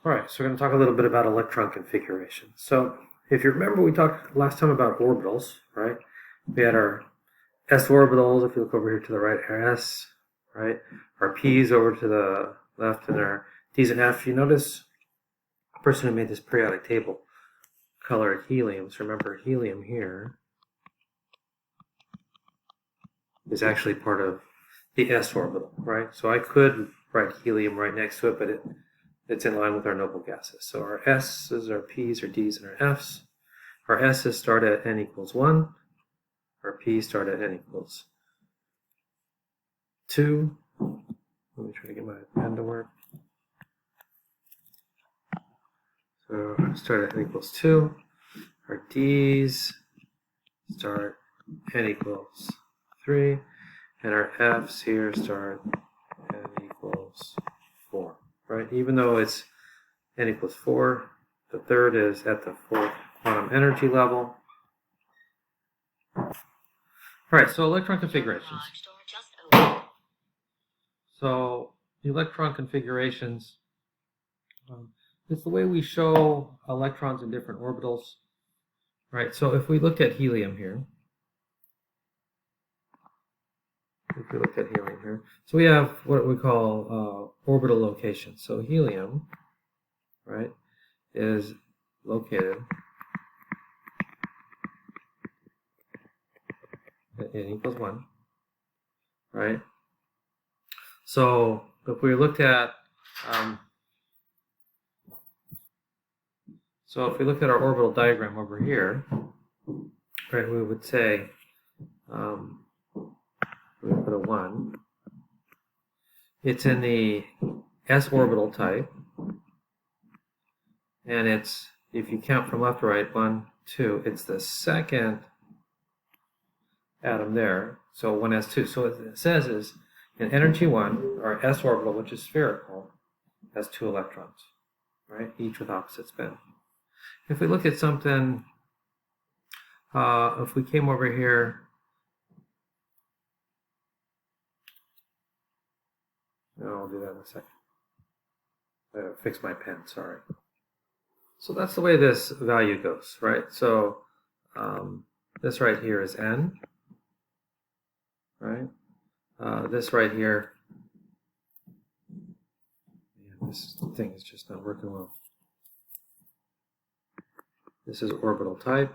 All right, so we're going to talk a little bit about electron configuration. So if you remember, we talked last time about orbitals, right? We had our s orbitals, if you look over here to the right, our s, right? Our p's over to the left, and our d's and f. You notice the person who made this periodic table colored helium. So remember, helium here is actually part of the s orbital, right? So I could write helium right next to it, but it's in line with our noble gases. So our s's, our p's, our d's, and our f's. Our s's start at n equals 1. Our p's start at n equals 2. Let me try to get my pen to work. So start at n equals 2. Our d's start n equals 3. And our f's here start n equals 4. Right? Even though it's n equals 4, the third is at the 4th quantum energy level. All right, so electron configurations. So electron configurations is the way we show electrons in different orbitals. Right, so if we look at helium here, so we have what we call orbital location. So helium, right, is located at n equals 1, right? So if we looked at our orbital diagram over here, right, we would say we put a 1. It's in the s orbital type, and it's, if you count from left to right, 1, 2, it's the second atom there, so 1s2. So what it says is, in energy 1, our s orbital, which is spherical, has 2 electrons, right, each with opposite spin. If we look at something, if we came over here, I'll do that in a second. I gotta fix my pen, sorry. So that's the way this value goes, right? So this right here is n, right? This right here, this thing is just not working well. This is orbital type.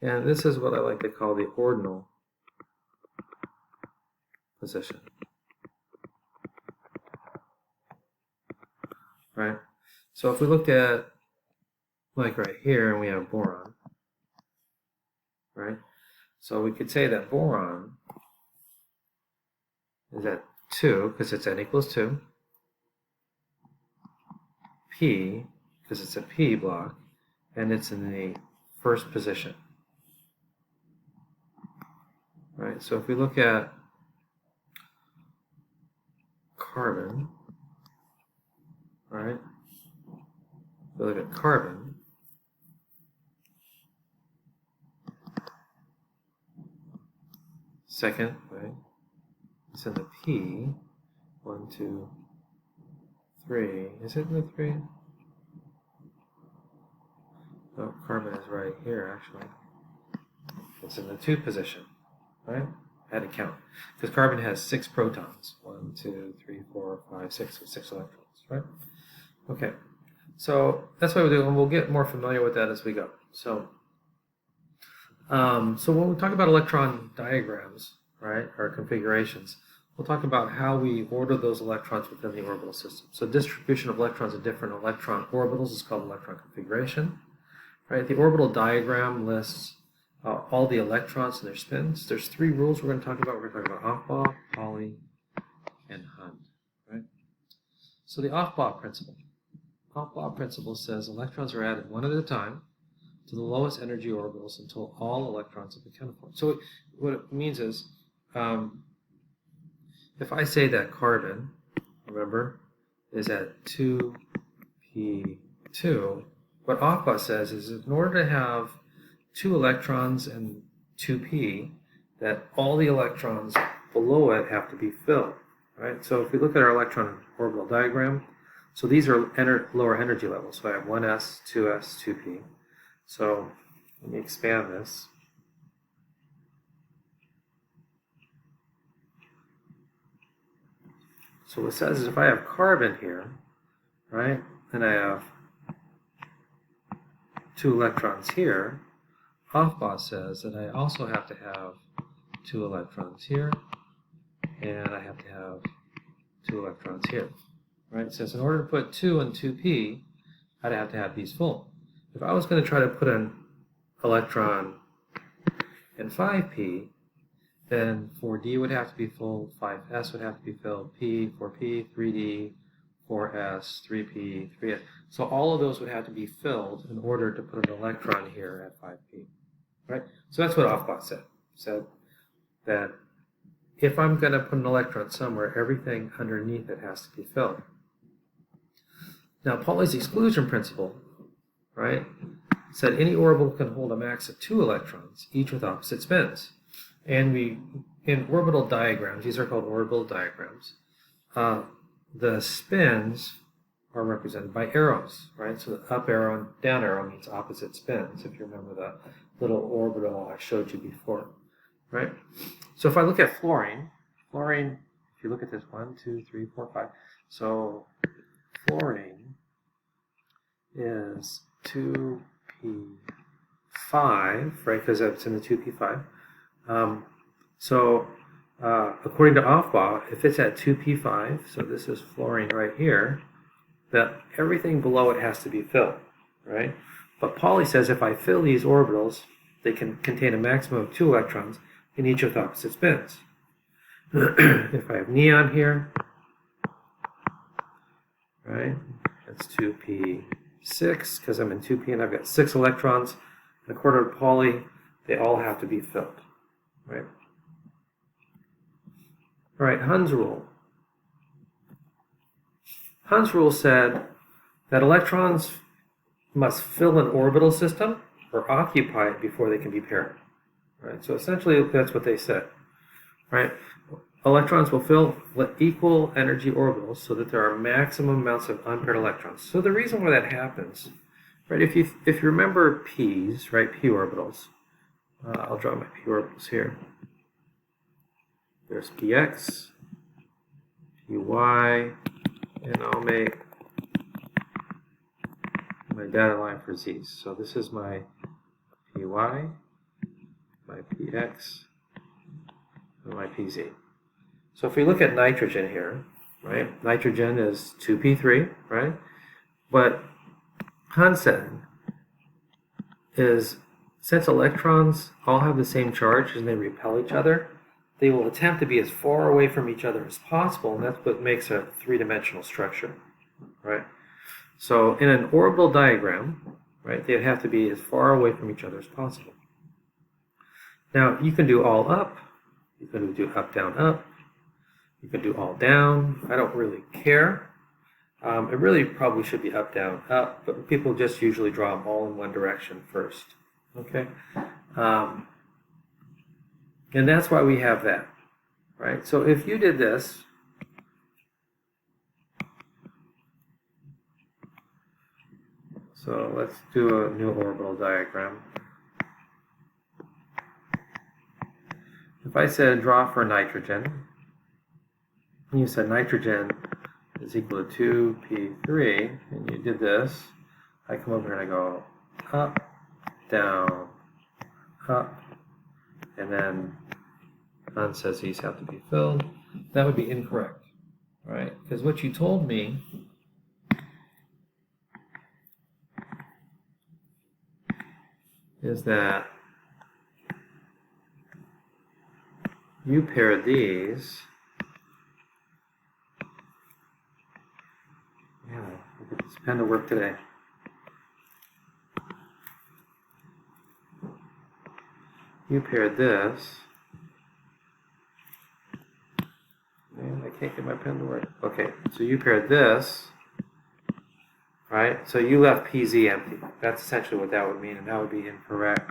And this is what I like to call the ordinal position. Right? So if we looked at, like right here, and we have boron, right? So we could say that boron is at 2, because it's n equals 2. P, because it's a p block, and it's in the first position. Right, so if we look at carbon, right, if we look at carbon, second, right, it's in the P, 1, 2, 3, is it in the 3? No, carbon is right here, actually. It's in the 2 position. Right? I had to count. Because carbon has 6 protons. 1, 2, 3, 4, 5, 6 with 6 electrons. Right? Okay. So that's what we do, and we'll get more familiar with that as we go. So when we talk about electron diagrams, right, or configurations, we'll talk about how we order those electrons within the orbital system. So distribution of electrons in different electron orbitals is called electron configuration. Right? The orbital diagram lists all the electrons and their spins. There's 3 rules we're going to talk about. We're going to talk about Aufbau, Pauli, and Hund. Right? So the Aufbau principle. Aufbau principle says electrons are added one at a time to the lowest energy orbitals until all electrons have been accounted for. So what it means is, if I say that carbon, remember, is at 2p2, what Aufbau says is in order to have 2 electrons and 2p, that all the electrons below it have to be filled, right? So if we look at our electron orbital diagram, so these are lower energy levels. So I have 1s, 2s, 2p. So let me expand this. So what it says is if I have carbon here, right, and I have 2 electrons here, Aufbau says that I also have to have 2 electrons here, and I have to have 2 electrons here. Right? It says in order to put 2 and 2p, I'd have to have these full. If I was going to try to put an electron in 5p, then 4d would have to be full, 5s would have to be filled, p, 4p, 3d, 4s, 3p, 3s. So all of those would have to be filled in order to put an electron here at 5p. Right? So that's what Aufbau said. Said that if I'm going to put an electron somewhere, everything underneath it has to be filled. Now, Pauli's exclusion principle, right, said any orbital can hold a max of 2 electrons, each with opposite spins. And in orbital diagrams, these are called orbital diagrams, the spins are represented by arrows, right? So the up arrow and down arrow means opposite spins, if you remember the little orbital I showed you before, right? So if I look at fluorine, if you look at this, 1, 2, 3, 4, 5. So fluorine is 2p5, right, because it's in the 2p5. According to Aufbau, if it's at 2p5, so this is fluorine right here, that everything below it has to be filled, right? But Pauli says if I fill these orbitals, they can contain a maximum of 2 electrons in each with opposite spins. If I have neon here, right, that's 2p6, because I'm in 2p and I've got 6 electrons. And according to Pauli, they all have to be filled, right? All right, Hund's rule. Hund's rule said that electrons must fill an orbital system or occupy it before they can be paired. Right? So essentially, that's what they said. Right? Electrons will fill equal energy orbitals so that there are maximum amounts of unpaired electrons. So the reason why that happens, right? If you remember p's, right, p orbitals, I'll draw my p orbitals here. There's px, py, and I'll make my data line for z's. So this is my py, my px, and my pz. So if we look at nitrogen here, right, nitrogen is 2p3, right? But Hahn said is since electrons all have the same charge and they repel each other, they will attempt to be as far away from each other as possible, and that's what makes a three-dimensional structure, right? So in an orbital diagram, right, they'd have to be as far away from each other as possible. Now, you can do all up, you can do up, down, up, you can do all down. I don't really care. It really probably should be up, down, up, but people just usually draw them all in one direction first, okay? And that's why we have that, right? So if you did this, so let's do a new orbital diagram. If I said draw for nitrogen, and you said nitrogen is equal to 2p3, and you did this, I come over here and I go up, down, up, and then Hahn says these have to be filled. That would be incorrect, right? Because what you told me is that you paired these. Yeah, I'll get this pen to work today. You paired this. Man, I can't get my pen to work. Okay, so you paired this, right? So you left PZ empty. That's essentially what that would mean, and that would be incorrect,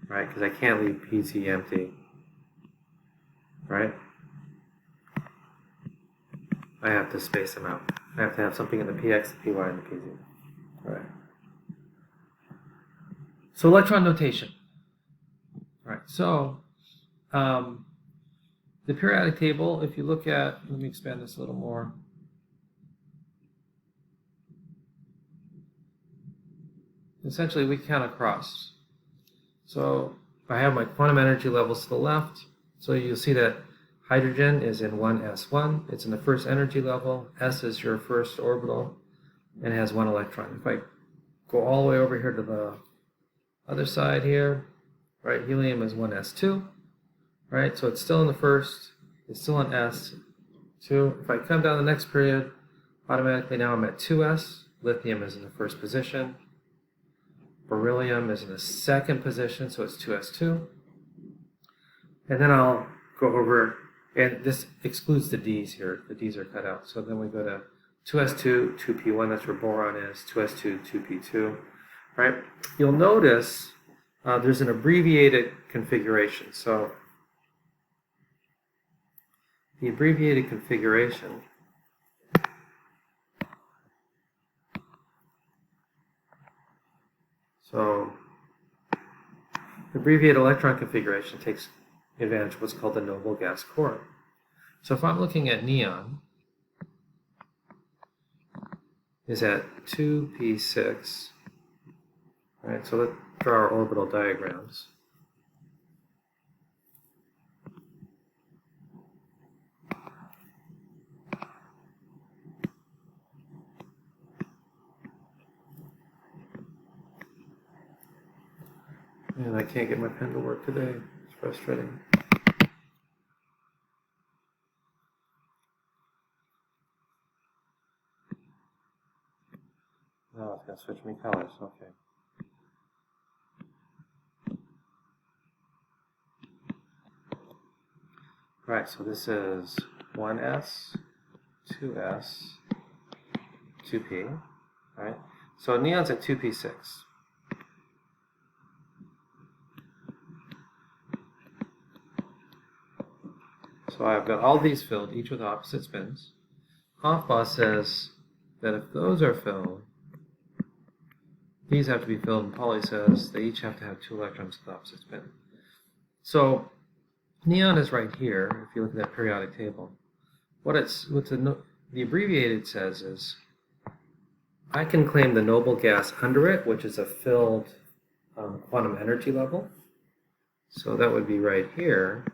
right? Because I can't leave PZ empty. right? I have to space them out. I have to have something in the px, the py, and the pz. All right. So electron notation. All right. So the periodic table, if you look at, let me expand this a little more. Essentially, we count across. So I have my quantum energy levels to the left. So you'll see that hydrogen is in 1s1. It's in the first energy level. S is your first orbital, and it has 1 electron. If I go all the way over here to the other side here, right, helium is 1s2, right? So it's still in the first. It's still in s2. If I come down the next period, automatically now I'm at 2s. Lithium is in the first position. Beryllium is in the second position, so it's 2s2. And then I'll go over, and this excludes the Ds here. The Ds are cut out. So then we go to 2s2, 2p1, that's where boron is, 2s2, 2p2. Right? You'll notice there's an abbreviated configuration. So the abbreviated configuration So the abbreviated electron configuration takes advantage of what's called the noble gas core. So if I'm looking at neon, is at 2p6. Right, so let's draw our orbital diagrams. And I can't get my pen to work today. It's frustrating. Oh, it's going to switch me colors. Okay. Right, so this is 1s, 2s, 2p. Right? So neon's at 2p6. So I've got all these filled, each with opposite spins. Hofbauer says that if those are filled, these have to be filled, and Pauli says they each have to have 2 electrons with opposite spin. So neon is right here, if you look at that periodic table. What the abbreviated says is, I can claim the noble gas under it, which is a filled quantum energy level. So that would be right here.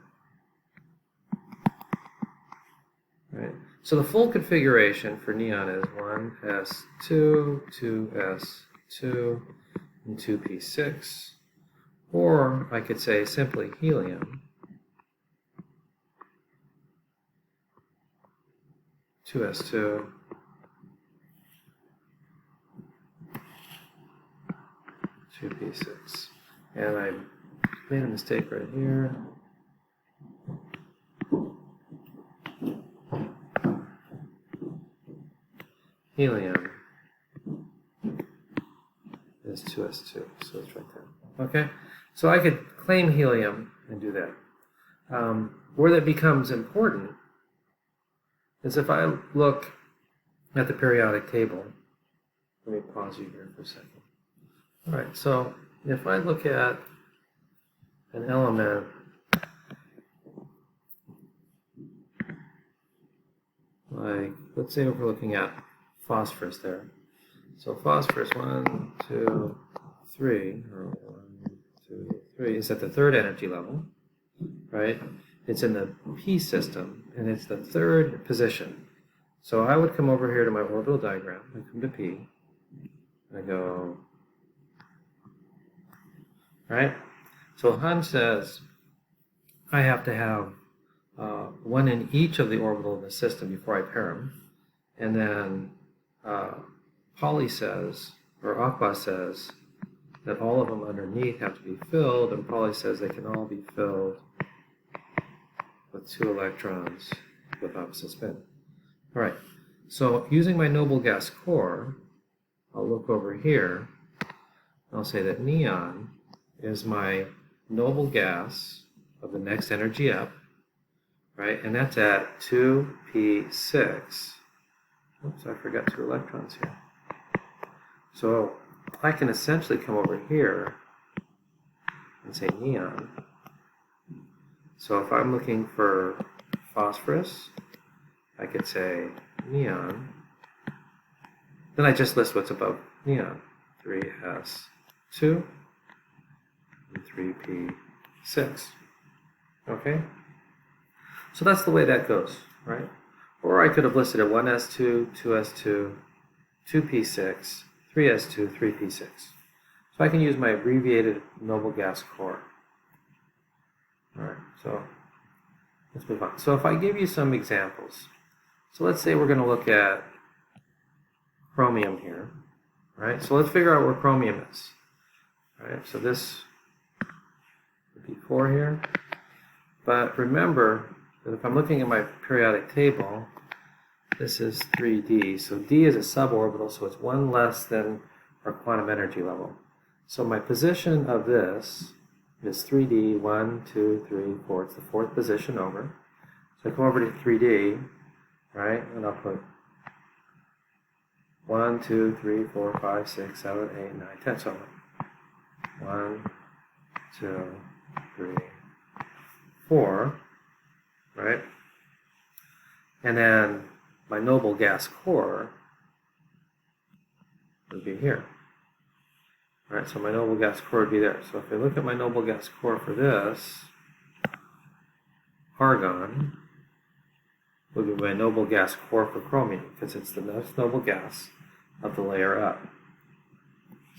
Right. So the full configuration for neon is 1s2, 2s2, and 2p6. Or I could say simply helium, 2s2, 2p6. And I made a mistake right here. Helium is 2s2, so it's right there. Okay, so I could claim helium and do that. Where that becomes important is if I look at the periodic table. Let me pause you here for a second. All right, so if I look at an element like, let's say we're looking at phosphorus there. So phosphorus 1, 2, 3, or 1, 2, 3 is at the third energy level, right? It's in the P system, and it's the third position. So I would come over here to my orbital diagram, I come to P, and I go, right? So Han says I have to have 1 in each of the orbital of the system before I pair them, and then Pauli says, or Akba says, that all of them underneath have to be filled, and Pauli says they can all be filled with 2 electrons with opposite spin. All right, so using my noble gas core, I'll look over here, and I'll say that neon is my noble gas of the next energy up, right? And that's at 2p6. Oops, I forgot 2 electrons here. So I can essentially come over here and say neon. So if I'm looking for phosphorus, I could say neon. Then I just list what's above neon. 3s2 and 3p6. Okay? So that's the way that goes, right? Or I could have listed it 1s2, 2s2, 2p6, 3s2, 3p6. So I can use my abbreviated noble gas core. Alright, so let's move on. So if I give you some examples, so let's say we're going to look at chromium here, right? So let's figure out where chromium is. Alright, so this would be 4 here. But remember that if I'm looking at my periodic table, this is 3D. So D is a suborbital, so it's one less than our quantum energy level. So my position of this is 3D, 1, 2, 3, 4. It's the 4th position over. So I come over to 3D, right, and I'll put 1, 2, 3, 4, 5, 6, 7, 8, 9, 10. So 1, 2, 3, 4, right? And then my noble gas core would be here. Alright, so my noble gas core would be there. So if I look at my noble gas core for this, argon would be my noble gas core for chromium, because it's the most noble gas of the layer up.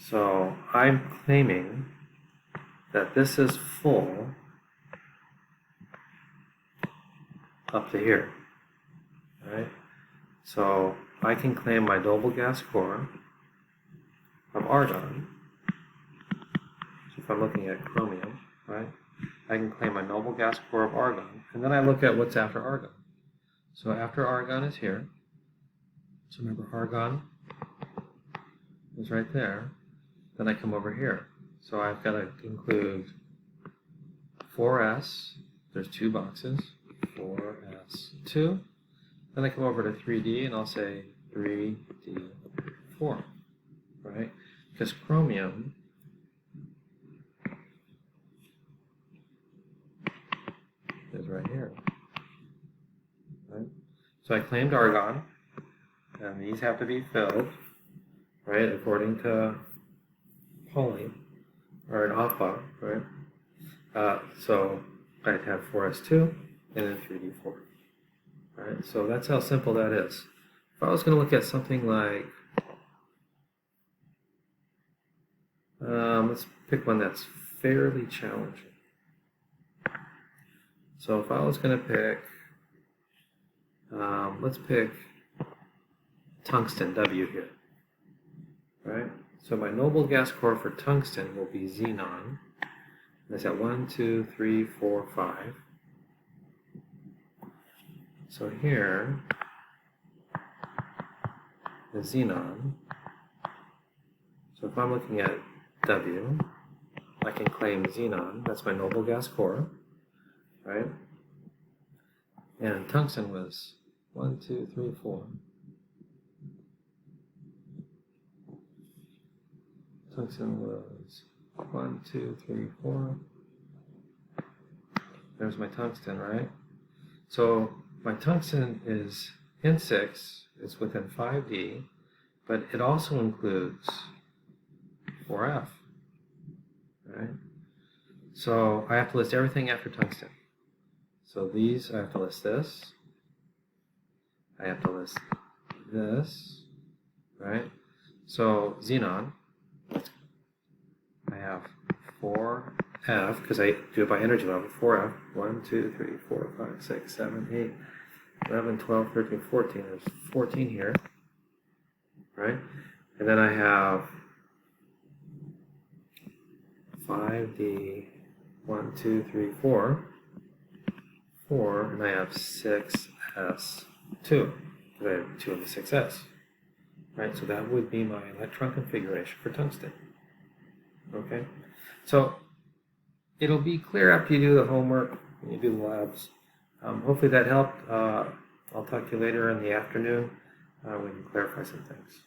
So I'm claiming that this is full up to here. Right? So I can claim my noble gas core of argon. So if I'm looking at chromium, right, I can claim my noble gas core of argon, and then I look at what's after argon. So after argon is here. So remember, argon is right there. Then I come over here. So I've got to include 4s. There's 2 boxes. 4s2. Then I come over to 3D and I'll say 3d4, right? Because chromium is right here, right? So I claimed argon, and these have to be filled, right, according to Pauli, or an alpha, right? So I'd have 4s2 and then 3d4. Right, so that's how simple that is. If I was going to look at something like, let's pick one that's fairly challenging. So if I was going to pick, let's pick tungsten, W here. Right, so my noble gas core for tungsten will be xenon. That's at 1, 2, 3, 4, 5. So here is xenon. So if I'm looking at W, I can claim xenon. That's my noble gas core, right? And tungsten was 1, 2, 3, 4. Tungsten was 1, 2, 3, 4. There's my tungsten, right? So my tungsten is N6, it's within 5D, but it also includes 4F, right? So I have to list everything after tungsten. So these, I have to list this, I have to list this, right? So xenon, I have 4F, because I do it by energy level, 4F, 1, 2, 3, 4, 5, 6, 7, 8, 11, 12, 13, 14. There's 14 here, right? And then I have 5D, 1, 2, 3, 4, 4, and I have 6S2, because I have 2 of the 6S, right? So that would be my electron configuration for tungsten, okay? So it'll be clear after you do the homework and you do the labs Hopefully that helped. I'll talk to you later in the afternoon. We can clarify some things.